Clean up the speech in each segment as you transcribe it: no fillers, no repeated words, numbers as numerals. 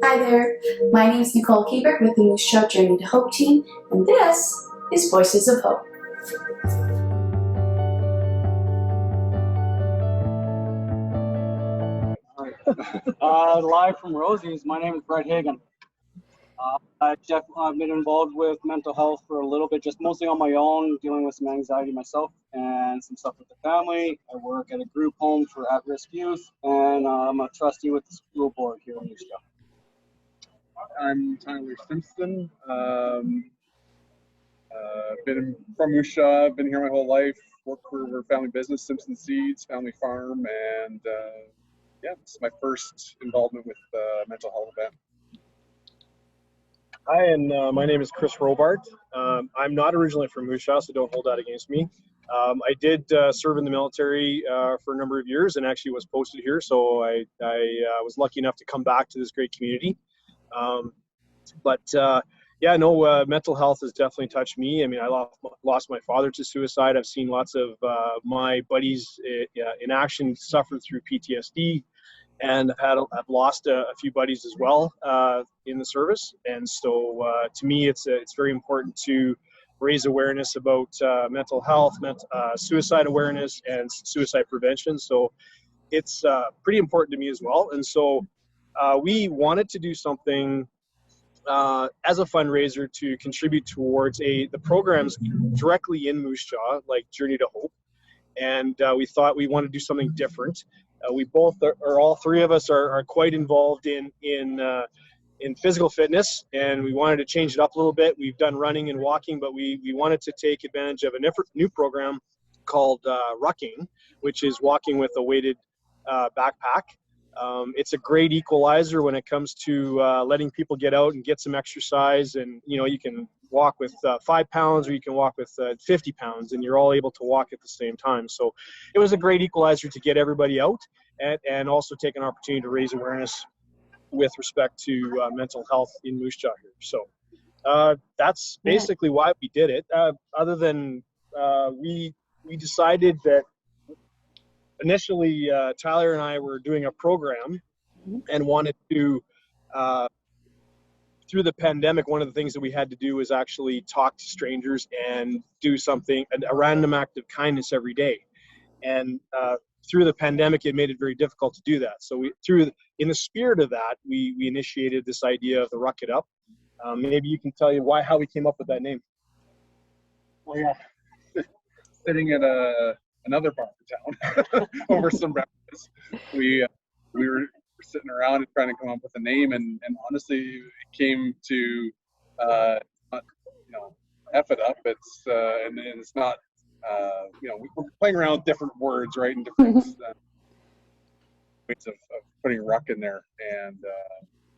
Hi there, my name is Nicole Kiebert with the Moose Show Journey to Hope team, and this is Voices of Hope. Live from Rosie's, my name is Brett Hagan. I've been involved with mental health for a little bit, just mostly on my own, dealing with some anxiety myself and some stuff with the family. I work at a group home for at-risk youth, and I'm a trustee with the school board here in Houston. I'm Tyler Simpson. Been from Musha, been here my whole life, worked for family business, Simpson Seeds, family farm, and this is my first involvement with mental health event. Hi, and my name is Chris Robart. I'm not originally from Musha, so don't hold that against me. I did serve in the military for a number of years and actually was posted here, so I was lucky enough to come back to this great community. Mental health has definitely touched me. I mean, I lost my father to suicide. I've seen lots of my buddies in action suffer through PTSD, and I've lost a few buddies as well in the service. And so to me, it's very important to raise awareness about mental health, suicide awareness, and suicide prevention. So it's pretty important to me as well. And so we wanted to do something as a fundraiser to contribute towards the programs directly in Moose Jaw, like Journey to Hope. And we thought we wanted to do something different. We both or all three of us are quite involved in physical fitness, and we wanted to change it up a little bit. We've done running and walking, but we wanted to take advantage of a new program called Rucking, which is walking with a weighted backpack. It's a great equalizer when it comes to letting people get out and get some exercise. And you can walk with 5 pounds, or you can walk with 50 pounds, and you're all able to walk at the same time. So it was a great equalizer to get everybody out and also take an opportunity to raise awareness with respect to mental health in Moose Jaw here. So that's basically why we did it. Other than we decided that initially Tyler and I were doing a program and wanted to through the pandemic, one of the things that we had to do was actually talk to strangers and do a random act of kindness every day. And through the pandemic, it made it very difficult to do that. So in the spirit of that, we initiated this idea of the Ruck It Up. Maybe you can tell you how we came up with that name. Well, yeah, sitting at another bar in town over some breakfast, we were sitting around and trying to come up with a name, and honestly, it came to F it up. It's and it's not we're playing around with different words, right, and different ways of putting Ruck in there. And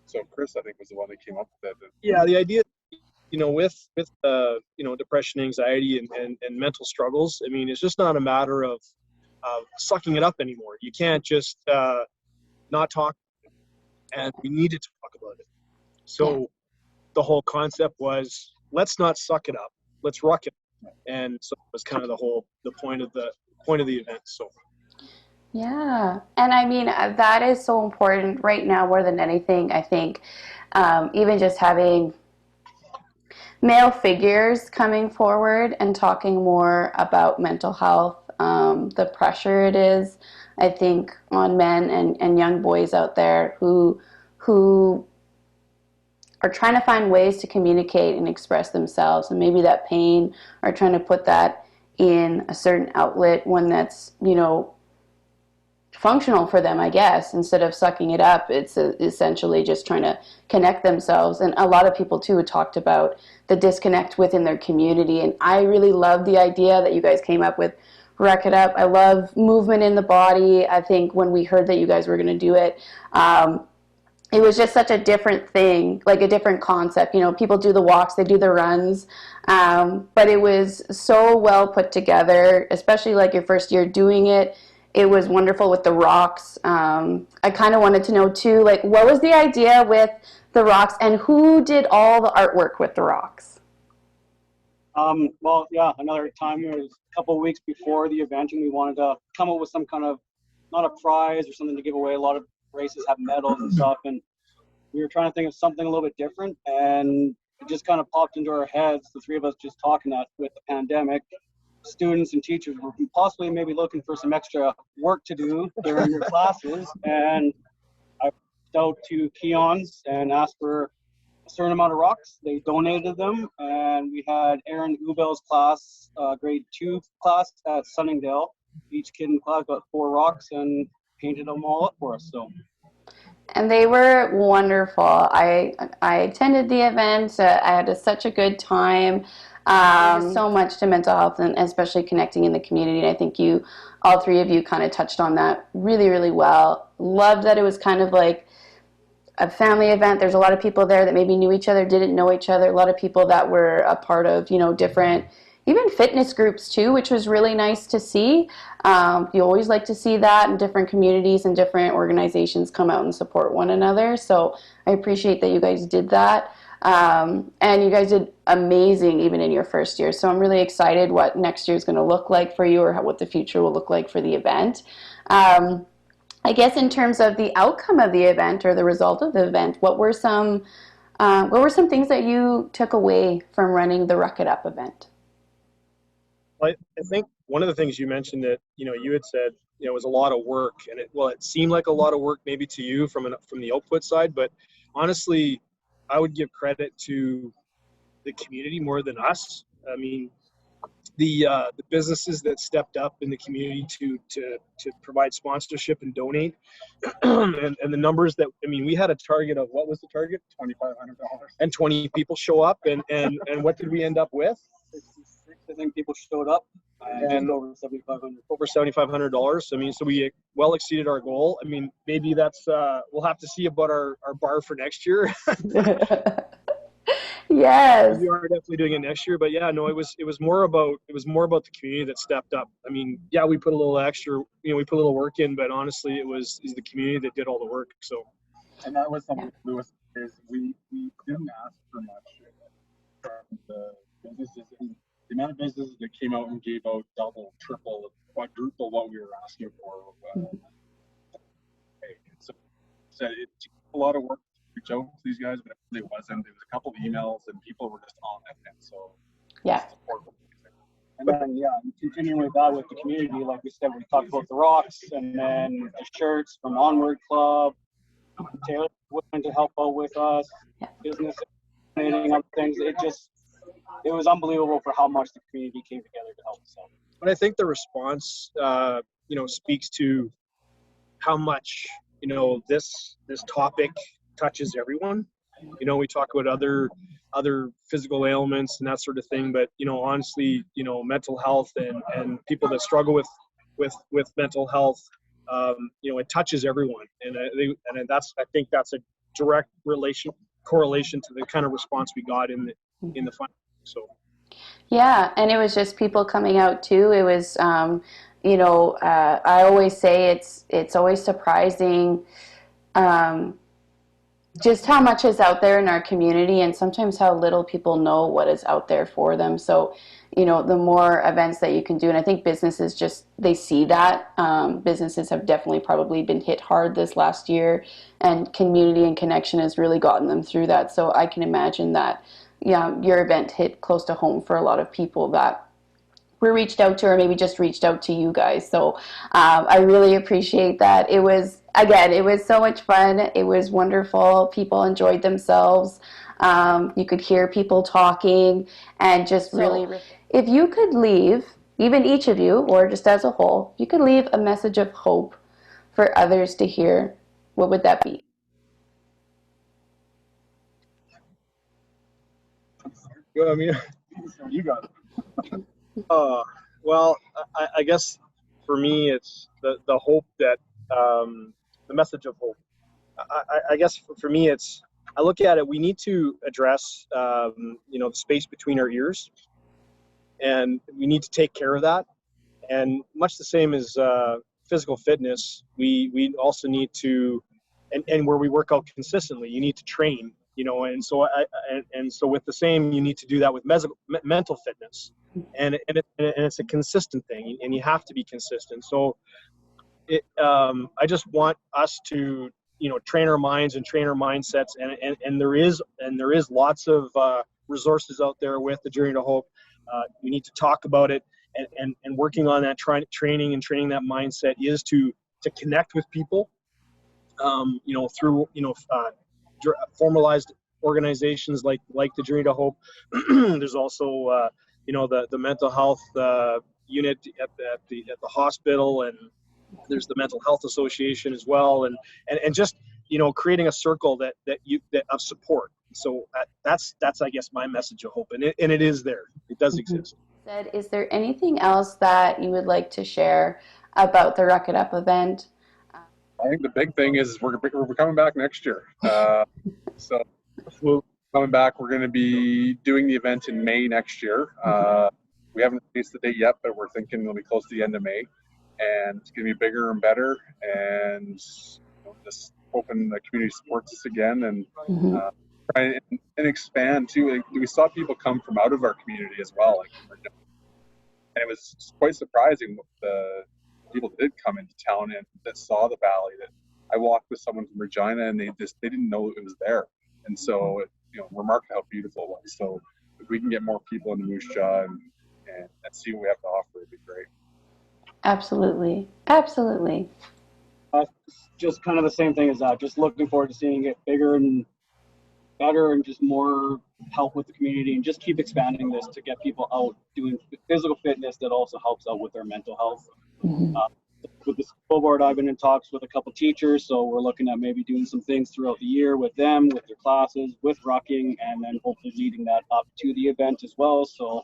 so Chris, I think, was the one that came up with that. Yeah, the idea, with depression, anxiety, and mental struggles. I mean, it's just not a matter of sucking it up anymore. You can't just not talk, and we need to talk about it. So the whole concept was, let's not suck it up, let's ruck it. And so it was kind of the point of the event. So yeah, and I mean, that is so important right now more than anything. I think even just having male figures coming forward and talking more about mental health, the pressure it is, I think, on men and young boys out there who are trying to find ways to communicate and express themselves, and maybe that pain, or trying to put that in a certain outlet, one that's, functional for them, I guess. Instead of sucking it up, it's essentially just trying to connect themselves. And a lot of people too talked about the disconnect within their community, and I really love the idea that you guys came up with, Ruck It Up. I love movement in the body. I think when we heard that you guys were going to do it, it was just such a different thing, like a different concept. People do the walks, they do the runs, but it was so well put together, especially like your first year doing it. It was wonderful with the rocks. I kind of wanted to know too, like, what was the idea with the rocks, and who did all the artwork with the rocks? Another time, it was a couple of weeks before the event, and we wanted to come up with some kind of, not a prize or something to give away. A lot of races have medals and stuff, and we were trying to think of something a little bit different, and it just kind of popped into our heads, the three of us just talking that with the pandemic, students and teachers were possibly maybe looking for some extra work to do during their classes. And I reached out to Keon's and asked for a certain amount of rocks. They donated them, and we had Aaron Ubel's class, grade 2 class at Sunningdale. Each kid in the class got 4 rocks and painted them all up for us. So. And they were wonderful. I attended the event. I had such a good time. So much to mental health, and especially connecting in the community. And I think all three of you kind of touched on that really, really well. Loved that it was kind of like a family event. There's a lot of people there that maybe knew each other, didn't know each other. A lot of people that were a part of, different, even fitness groups too, which was really nice to see. You always like to see that in different communities and different organizations come out and support one another. So I appreciate that you guys did that. And you guys did amazing even in your first year. So I'm really excited what next year is going to look like for you, or what the future will look like for the event. I guess in terms of the outcome of the event or the result of the event, what were some things that you took away from running the Ruck It Up event? I think one of the things you mentioned that, you had said, it was a lot of work, and it seemed like a lot of work maybe to you from the output side, but honestly, I would give credit to the community more than us. I mean, the businesses that stepped up in the community to provide sponsorship and donate, and the numbers that, we had a target of, what was the target? $2,500. And 20 people show up, and what did we end up with? 66, I think people showed up, and over $7,500. Over $7,500. So we well exceeded our goal. Maybe that's we'll have to see about our bar for next year. Yes. We are definitely doing it next year, but yeah, no, it was more about the community that stepped up. Yeah, we put a little extra, we put a little work in, but honestly, it's the community that did all the work. So, and that was something Lewis is we didn't ask for much from the businesses, and the amount of businesses that came out and gave out double, triple, quadruple what we were asking for. So it took a lot of work to reach out to these guys, but it really wasn't. There was a couple of emails, and people were just on it, and so yeah. And then continuing with that with the community, like we said, we talked about the rocks, and then the shirts from Onward Club. Taylor willing to help out with us, business, donating up things. It was unbelievable for how much the community came together to help us out. But I think the response, speaks to how much, this topic touches everyone. We talk about other physical ailments and that sort of thing, but honestly, mental health and people that struggle with mental health, it touches everyone, and I think that's a direct correlation to the kind of response we got in the fund. So yeah, and it was just people coming out too. It was I always say it's always surprising just how much is out there in our community, and sometimes how little people know what is out there for them. So, the more events that you can do, and I think businesses they see that. Businesses have definitely probably been hit hard this last year, and community and connection has really gotten them through that. So I can imagine that, your event hit close to home for a lot of people that were reached out to, or maybe just reached out to you guys. So I really appreciate that. It was so much fun. It was wonderful. People enjoyed themselves. You could hear people talking, and just really, if you could leave, even each of you, or just as a whole, if you could leave a message of hope for others to hear, what would that be? You got it. Well, I guess for me, it's the hope that, the message of hope. I guess for me, I look at it, we need to address, the space between our ears, and we need to take care of that. And much the same as physical fitness, we also need to, and where we work out consistently, you need to train, and so with the same, you need to do that with mental fitness. And it's a consistent thing, and you have to be consistent. So I just want us to train our minds and train our mindsets, and there is lots of resources out there with the Journey to Hope. We need to talk about it, and working on that training that mindset is to connect with people, through formalized organizations like the Journey to Hope. There's also the mental health unit at the hospital, and there's the Mental Health Association as well, and just creating a circle that of support. So that's I guess my message of hope, and it is there. It does exist. Is there anything else that you would like to share about the Ruck It Up event? I think the big thing is we're coming back next year. So we're coming back. We're going to be doing the event in May next year. We haven't released the date yet, but we're thinking it'll be close to the end of May. And it's going to be bigger and better, and just hoping the community supports us again, and try and expand too. Like, we saw people come from out of our community as well, and it was quite surprising the people that did come into town and that saw the valley. That I walked with someone from Regina, and they didn't know it was there, and so remarked how beautiful it was. So if we can get more people into Moose Jaw and see what we have to offer, it'd be great. Absolutely. Just kind of the same thing as that. Just looking forward to seeing it bigger and better, and just more help with the community, and just keep expanding this to get people out doing physical fitness that also helps out with their mental health. With the school board, I've been in talks with a couple teachers, so we're looking at maybe doing some things throughout the year with them, with their classes, with rucking, and then hopefully leading that up to the event as well. So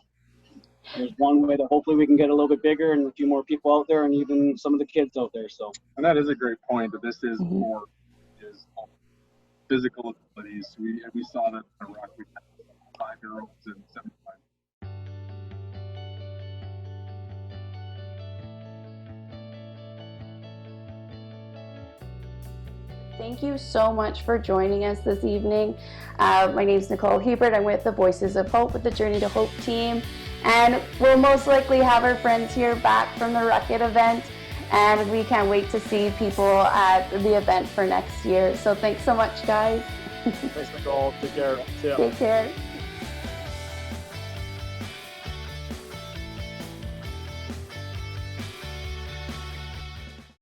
there's one way that hopefully we can get a little bit bigger and a few more people out there, and even some of the kids out there. So, and that is a great point, that this is for physical abilities. We saw that in Ruck. We had 5-year-olds and 75. Thank you so much for joining us this evening. My name is Nicole Hebert. I'm with the Voices of Hope with the Journey to Hope team. And we'll most likely have our friends here back from the Ruck It event. And we can't wait to see people at the event for next year. So thanks so much, guys. Thanks, Nicole. Take care. Take care.